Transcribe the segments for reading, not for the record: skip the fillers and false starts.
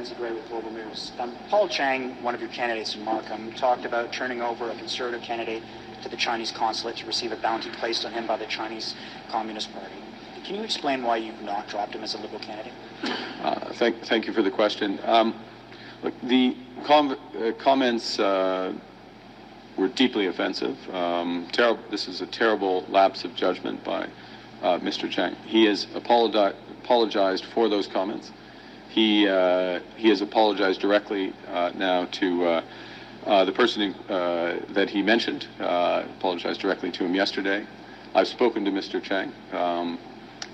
Lindsay Gray with Global News. Paul Chang, one of your candidates in Markham, talked about turning over a conservative candidate to the Chinese consulate to receive a bounty placed on him by the Chinese Communist Party. Can you explain why you've not dropped him as a Liberal candidate? Thank you for the question. Look, the comments were deeply offensive. This is a terrible lapse of judgment by Mr. Chang. He has apologized for those comments. He has apologized directly now to the person that he mentioned. Apologized directly to him yesterday. I've spoken to Mr. Chang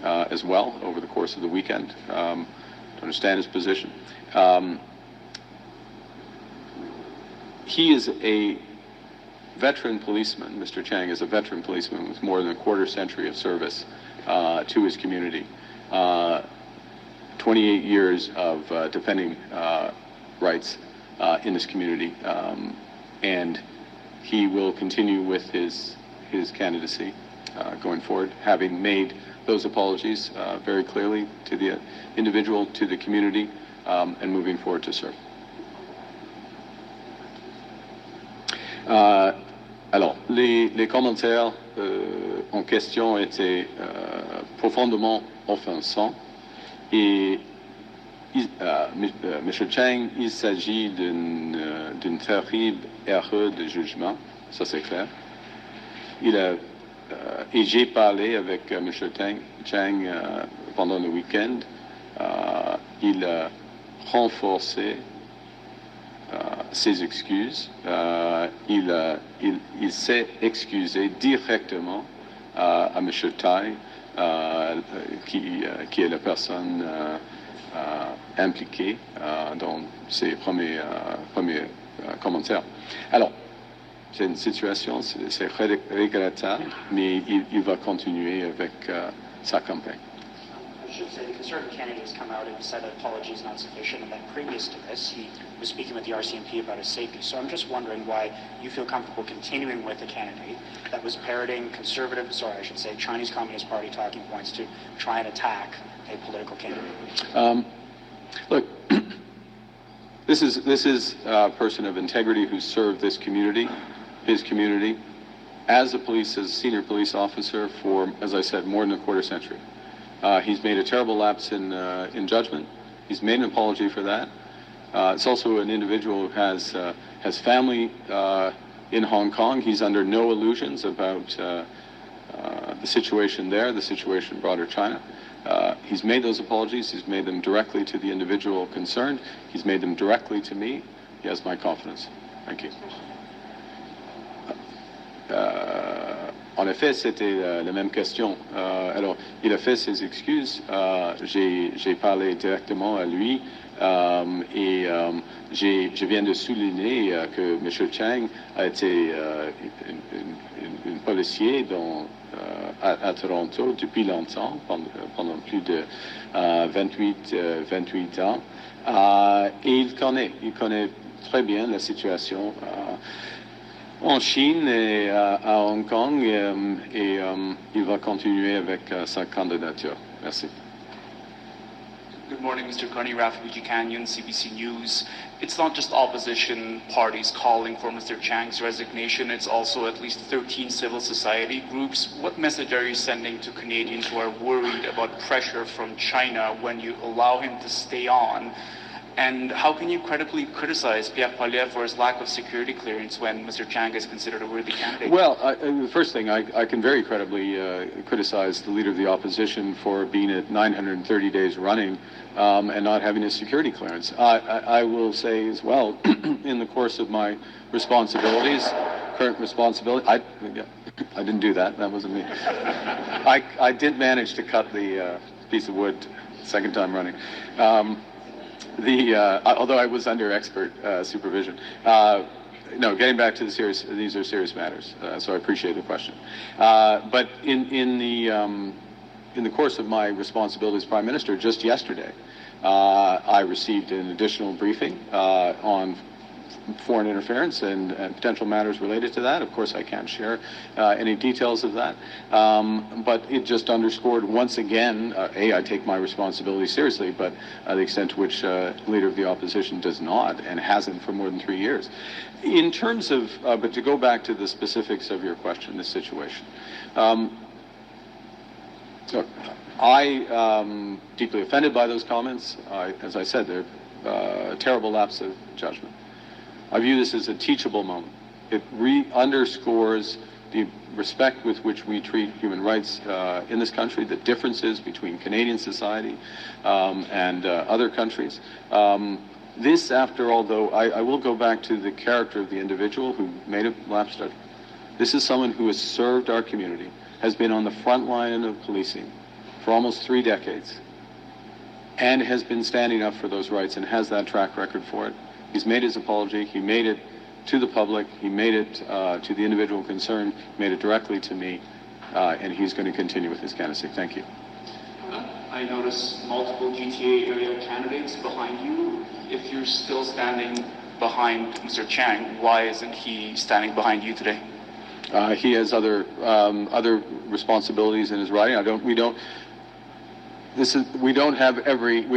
as well over the course of the weekend to understand his position. He is a veteran policeman. Mr. Chang is a veteran policeman with more than a quarter century of service to his community. 28 years of defending rights in this community, and he will continue with his candidacy going forward, having made those apologies very clearly to the individual, to the community, and moving forward to serve. Alors, les commentaires en question étaient profondément offensants. Et M. Chang, il s'agit d'une terrible erreur de jugement, ça c'est clair. Et j'ai parlé avec M. Chang pendant le week-end. Il a renforcé ses excuses. Il s'est excusé directement à M. Tai, qui est la personne impliquée dans ses premiers commentaires. Alors, c'est une situation, c'est regrettable, mais il va continuer avec sa campagne. I should say the Conservative candidate has come out and said that apology is not sufficient, and that previous to this, he was speaking with the RCMP about his safety. So I'm just wondering why you feel comfortable continuing with a candidate that was parroting Chinese Communist Party talking points to try and attack a political candidate. Look, this is a person of integrity who served this community, his community, as a senior police officer for, as I said, more than a quarter century. He's made a terrible lapse in judgment. He's made an apology for that. It's also an individual who has family in Hong Kong. He's under no illusions about the situation there, the situation in broader China. He's made those apologies. He's made them directly to the individual concerned. He's made them directly to me. He has my confidence. Thank you. En effet, c'était la même question. Alors, il a fait ses excuses. J'ai parlé directement à lui et je viens de souligner que M. Chang a été un policier à Toronto depuis longtemps, pendant plus de 28 ans. Et il connaît très bien la situation en Chine et à Hong Kong et il va continuer avec sa candidature. Merci. Good morning, Mr. Carney, Rafael Canyon, CBC News. It's not just opposition parties calling for Mr. Chang's resignation, it's also at least 13 civil society groups. What message are you sending to Canadians who are worried about pressure from China when you allow him to stay on? And how can you credibly criticize Pierre Poilievre for his lack of security clearance when Mr. Chang is considered a worthy candidate? Well, the first thing, I can very credibly criticize the leader of the opposition for being at 930 days running and not having a security clearance. I will say as well, in the course of my responsibilities, current responsibility, I didn't do that. That wasn't me. I did manage to cut the piece of wood second time running. Although I was under expert supervision. No, getting back to these are serious matters, so I appreciate the question. But in the course of my responsibilities as Prime Minister, just yesterday, I received an additional briefing on foreign interference and potential matters related to that. Of course, I can't share any details of that. But it just underscored once again, I take my responsibility seriously, but the extent to which leader of the opposition does not and hasn't for more than 3 years. In terms of, but to go back to the specifics of your question, this situation. Look, I deeply offended by those comments. As I said, they're a terrible lapse of judgment. I view this as a teachable moment. It underscores the respect with which we treat human rights in this country, the differences between Canadian society and other countries. This, after all, though, I will go back to the character of the individual who made a lapse judgment. This is someone who has served our community, has been on the front line of policing for almost 3 decades, and has been standing up for those rights and has that track record for it. He's made his apology. He made it to the public. He made it to the individual concerned. He made it directly to me, and he's going to continue with his candidacy. Thank you. I notice multiple GTA area candidates behind you. If you're still standing behind Mr. Chang, why isn't he standing behind you today? He has other responsibilities in his riding. We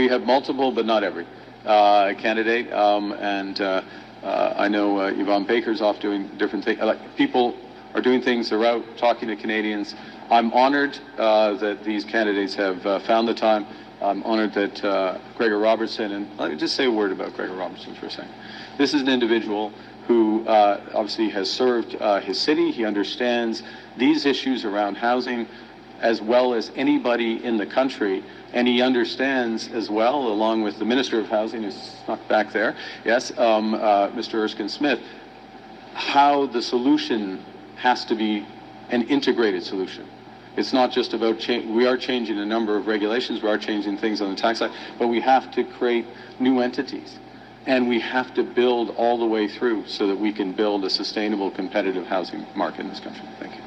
have multiple, but not every candidate. I know Yvonne Baker's off doing different things. People are doing things. They're out talking to Canadians. I'm honored that these candidates have found the time. I'm honored that Gregor Robertson, and let me just say a word about Gregor Robertson for a second. This is an individual who obviously has served his city. He understands these issues around housing as well as anybody in the country, and he understands as well, along with the Minister of Housing, who's snuck back there, yes, Mr. Erskine Smith, how the solution has to be an integrated solution. It's not just about we are changing a number of regulations, we are changing things on the tax side, but we have to create new entities. And we have to build all the way through so that we can build a sustainable, competitive housing market in this country. Thank you.